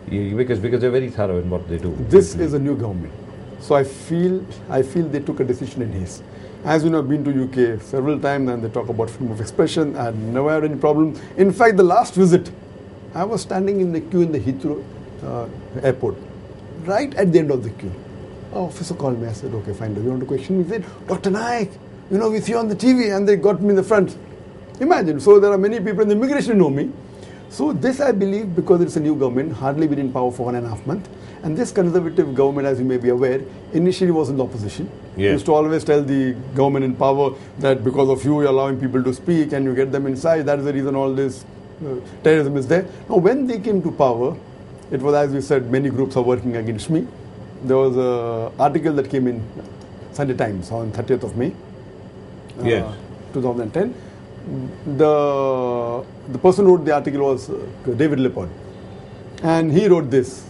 Because they're very thorough in what they do. This is a new government. So I feel they took a decision in haste. As you know, I've been to UK several times and they talk about freedom of expression. I never had any problem. In fact, the last visit, I was standing in the queue in the Heathrow airport, right at the end of the queue. An officer called me. I said, okay, fine. Do you want to question me? He said, Dr. Naik, we see you on the TV, and they got me in the front. Imagine. So there are many people in the immigration who know me. So this, I believe, because it's a new government, hardly been in power for 1.5 months. And this conservative government, as you may be aware, initially was in the opposition. Yes. Used to always tell the government in power that because of you, you're allowing people to speak and you get them inside. That is the reason all this terrorism is there. Now, when they came to power, it was, as we said, many groups are working against me. There was an article that came in Sunday Times on 30th of May, 2010. The person who wrote the article was David Lippard. And he wrote this,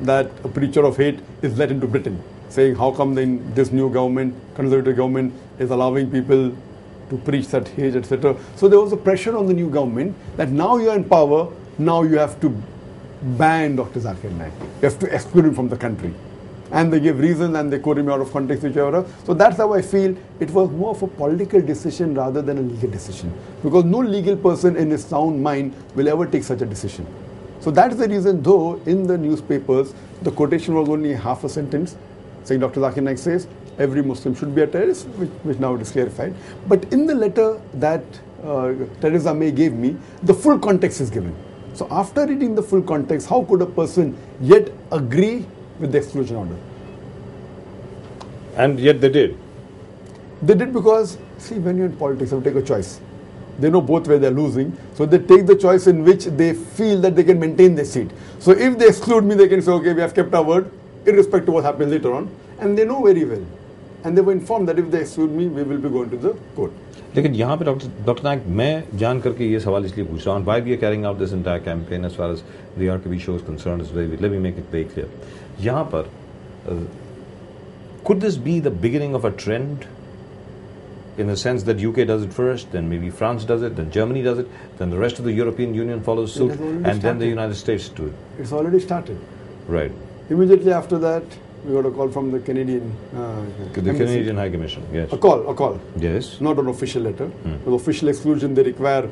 that a preacher of hate is let into Britain, saying how come then this new government, conservative government, is allowing people to preach that hate, etc. So there was a pressure on the new government that now you are in power, now you have to ban Dr. Zakir Naik. You have to exclude him from the country. And they give reasons and they quote him out of context, whichever. So that's how I feel it was more of a political decision rather than a legal decision. Because no legal person in his sound mind will ever take such a decision. So that's the reason, though, in the newspapers, the quotation was only half a sentence, saying Dr. Zakir Naik says, every Muslim should be a terrorist, which now it is clarified. But in the letter that Theresa May gave me, the full context is given. So after reading the full context, how could a person yet agree with the exclusion order? And yet they did. They did because, see, when you're in politics, you take a choice. They know both where they're losing, so they take the choice in which they feel that they can maintain their seat. So if they exclude me, they can say, okay, we have kept our word, irrespective of what happens later on. And they know very well. And they were informed that if they exclude me, we will be going to the court. लेकिन यहाँ पे doctor Naik मैं जान करके ये सवाल इसलिए पूछ रहा हूँ, why we are carrying out this entire campaign as far as the RKB show is concerned, let me make it very clear. यहाँ पर could this be the beginning of a trend, in the sense that UK does it first, then maybe France does it, then Germany does it, then the rest of the European Union follows suit, and then the United States do it? It's already started. Right. Immediately after that, we got a call from the Canadian the Canadian High Commission, yes. A call. Yes. Not an official letter. With official exclusion, they require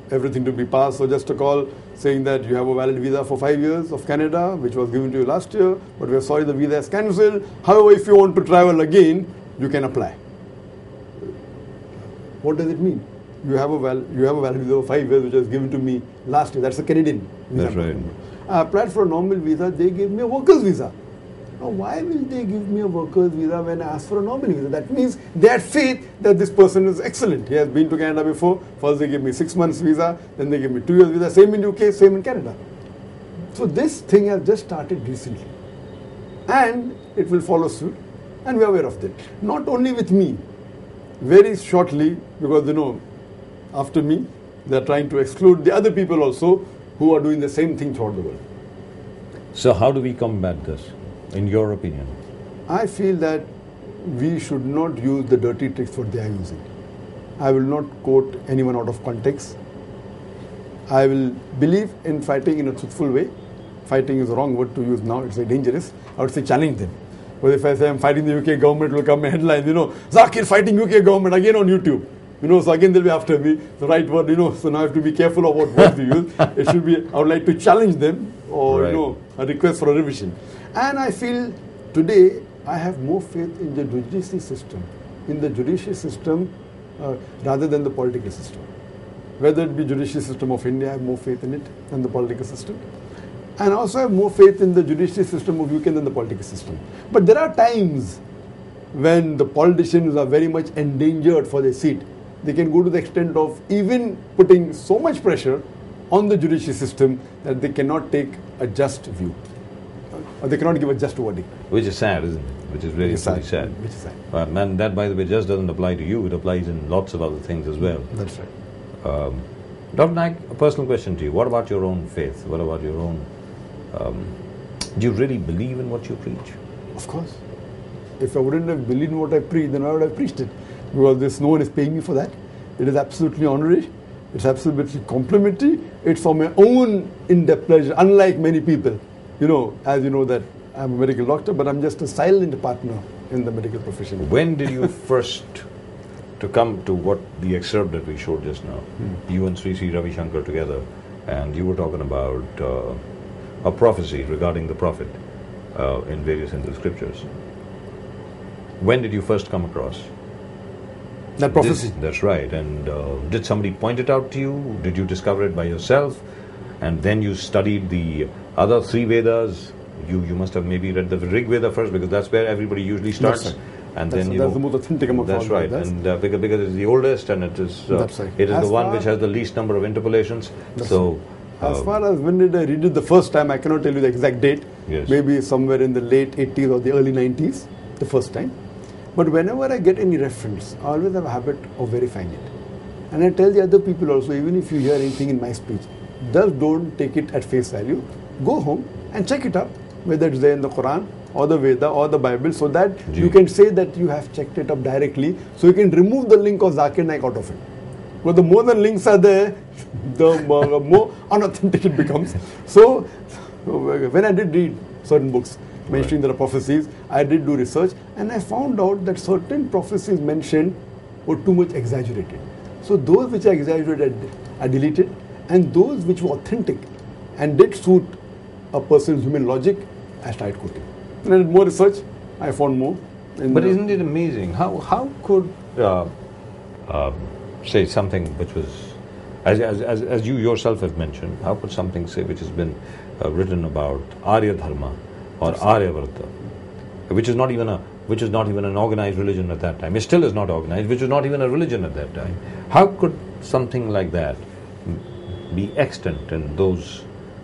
everything to be passed. So just a call saying that you have a valid visa for 5 years of Canada, which was given to you last year, but we are sorry the visa is cancelled. However, if you want to travel again, you can apply. What does it mean? You have a valid visa for 5 years, which was given to me last year. That's a Canadian visa. That's right. I applied for a normal visa. They gave me a worker's visa. Now, why will they give me a worker's visa when I ask for a normal visa? That means they had faith that this person is excellent. He has been to Canada before. First they gave me 6 months visa, then they gave me 2 years visa. Same in UK, same in Canada. So this thing has just started recently. And it will follow suit. And we are aware of that. Not only with me. Very shortly, because after me, they are trying to exclude the other people also who are doing the same thing throughout the world. So how do we combat this, in your opinion? I feel that we should not use the dirty tricks what they are using. I will not quote anyone out of context. I will believe in fighting in a truthful way. Fighting is the wrong word to use now, it's very dangerous. I would say challenge them. But if I say I'm fighting the UK government, it will come in headlines, Zakir fighting UK government again on YouTube. So again they'll be after me, the right word, so now I have to be careful of what words to use. It should be, I would like to challenge them or, right. A request for a revision. And I feel today I have more faith in the judiciary system, rather than the political system. Whether it be judiciary system of India, I have more faith in it than the political system. And also I have more faith in the judiciary system of UK than the political system. But there are times when the politicians are very much endangered for their seat. They can go to the extent of even putting so much pressure on the judiciary system that they cannot take a just view. Or they cannot give a just verdict. Which is sad, isn't it? Which is really sad. Which is sad. And that, by the way, just doesn't apply to you. It applies in lots of other things as well. That's right. Dr. Naik, a personal question to you. What about your own faith? What about your own... do you really believe in what you preach? Of course. If I wouldn't have believed in what I preach, then I would have preached it. Because no one is paying me for that. It is absolutely honorary. It's absolutely complementary. It's for my own in-depth pleasure, unlike many people. You know, as you know that I'm a medical doctor, but I'm just a silent partner in the medical profession. When did you first to come to what the excerpt that we showed just now? You and Sri Ravi Shankar together, and you were talking about a prophecy regarding the Prophet in various Hindu scriptures. When did you first come across that prophecy? That's right. And did somebody point it out to you? Did you discover it by yourself? And then you studied the other three Vedas? You must have maybe read the Rig Veda first, because that's where everybody usually starts. That's right. And that's then that's the most authentic among that's all right. Vedas. And because it's the oldest, and it is That's right. it is As the one far- which has the least number of interpolations. That's So As far as when did I read it the first time, I cannot tell you the exact date. Yes. Maybe somewhere in the late 80s or the early 90s, the first time. But whenever I get any reference, I always have a habit of verifying it. And I tell the other people also, even if you hear anything in my speech, just don't take it at face value. Go home and check it up, whether it's there in the Qur'an or the Veda or the Bible, so that you can say that you have checked it up directly, so you can remove the link of Zakir Naik out of it. But the more the links are there, the more unauthentic it becomes. So when I did read certain books mentioning the prophecies, I did do research, and I found out that certain prophecies mentioned were too much exaggerated. So those which are exaggerated are deleted, and those which were authentic and did suit a person's human logic, I started quoting. When I did more research, I found more. but isn't it amazing? How could say something which was, as you yourself have mentioned, how could something say which has been written about Arya Dharma or Aryavarta, which is not even an organized religion at that time. It still is not organized, which is not even a religion at that time. How could something like that be extant in those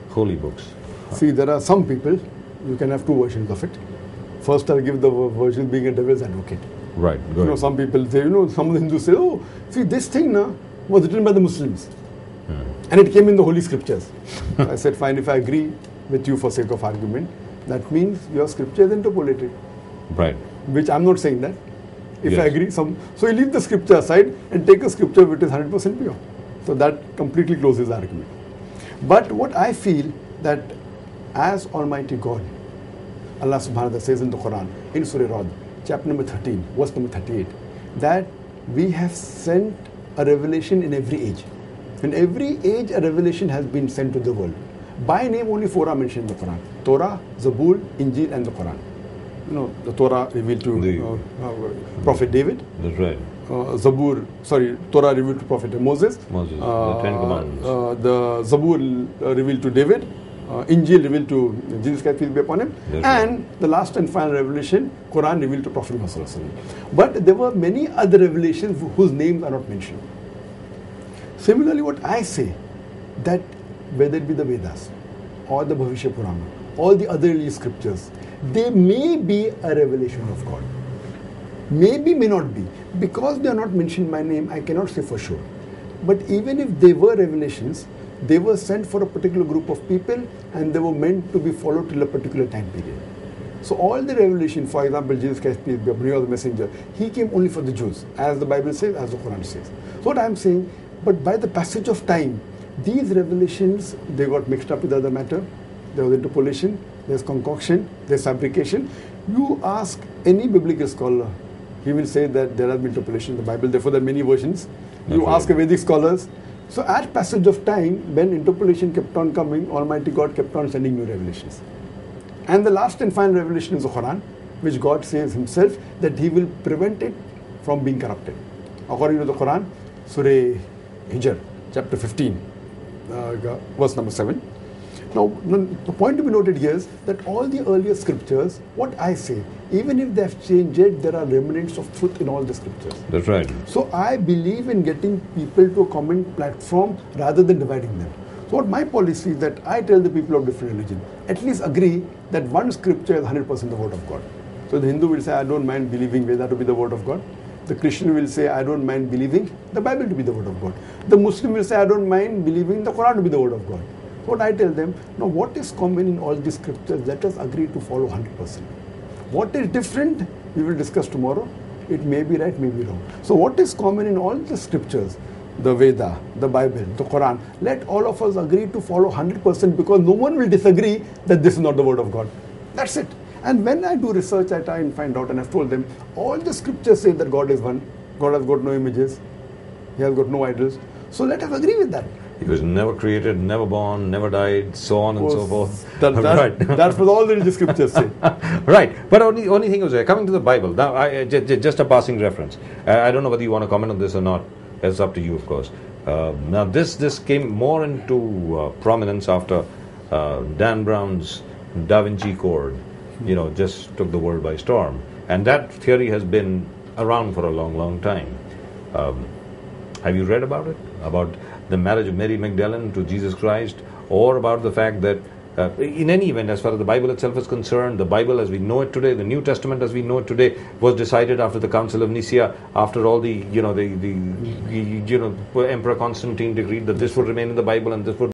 holy books? See, there are some people, you can have two versions of it. First, I'll give the version being a devil's advocate. Right, go You know, ahead. some people say, some of the Hindus say, oh, see, this thing was written by the Muslims. And it came in the holy scriptures. I said, fine, if I agree with you for sake of argument, that means your scripture is interpolated. Right. Which I'm not saying that. If Yes. I agree, so you leave the scripture aside and take a scripture which is 100% pure. So that completely closes the argument. But what I feel that as Almighty God, Allah subhanahu wa ta'ala says in the Quran, in Surah Rad, chapter number 13, verse number 38, that we have sent a revelation in every age. In every age, a revelation has been sent to the world. By name, only four are mentioned in the Quran: Torah, Zabur, Injil, and the Quran. You know, the Torah revealed to Prophet David. That's right. Torah revealed to Prophet Moses. Moses, the Ten Commandments. The Zabur revealed to David. Injil revealed to Jesus Christ, peace be upon him. That's and the last and final revelation, Quran revealed to Prophet Muhammad. But there were many other revelations whose names are not mentioned. Similarly, what I say, that whether it be the Vedas or the Bhavishya Purana, all the other early scriptures, they may be a revelation of God. Maybe, may not be. Because they are not mentioned by name, I cannot say for sure. But even if they were revelations, they were sent for a particular group of people, and they were meant to be followed till a particular time period. So all the revelation, for example, Jesus Christ, peace be upon him, the messenger, he came only for the Jews, as the Bible says, as the Quran says. So what I am saying, but by the passage of time, these revelations, they got mixed up with other matter. There was interpolation, there's concoction, there's fabrication. You ask any biblical scholar, he will say that there has been interpolation in the Bible, therefore there are many versions. You ask Vedic scholars. So at passage of time, when interpolation kept on coming, Almighty God kept on sending new revelations. And the last and final revelation is the Quran, which God says himself that he will prevent it from being corrupted. According to the Quran, Surah Hijr, chapter 15, verse number 7. Now, the point to be noted here is that all the earlier scriptures, what I say, even if they have changed it, there are remnants of truth in all the scriptures. That's right. So I believe in getting people to a common platform rather than dividing them. So what my policy is that I tell the people of different religion, at least agree that one scripture is 100% the word of God. So the Hindu will say, I don't mind believing Veda to be the word of God. The Christian will say, I don't mind believing the Bible to be the word of God. The Muslim will say, I don't mind believing the Quran to be the word of God. What I tell them, now what is common in all these scriptures, let us agree to follow 100%. What is different, we will discuss tomorrow. It may be right, may be wrong. So what is common in all the scriptures, the Veda, the Bible, the Qur'an, let all of us agree to follow 100% because no one will disagree that this is not the word of God. That's it. And when I do research, I try and find out, and I've told them, all the scriptures say that God is one. God has got no images. He has got no idols. So let us agree with that. He was never created, never born, never died, so on and so forth. Right. That's what all the religious scriptures say. Right. But only thing was coming to the Bible. Now, just a passing reference. I don't know whether you want to comment on this or not. It's up to you, of course. Now, this came more into prominence after Dan Brown's Da Vinci Code, just took the world by storm. And that theory has been around for a long, long time. Have you read about it? About the marriage of Mary Magdalene to Jesus Christ? Or about the fact that, in any event, as far as the Bible itself is concerned, the Bible as we know it today, the New Testament as we know it today, was decided after the Council of Nicaea, after all the Emperor Constantine decreed that this would remain in the Bible and this would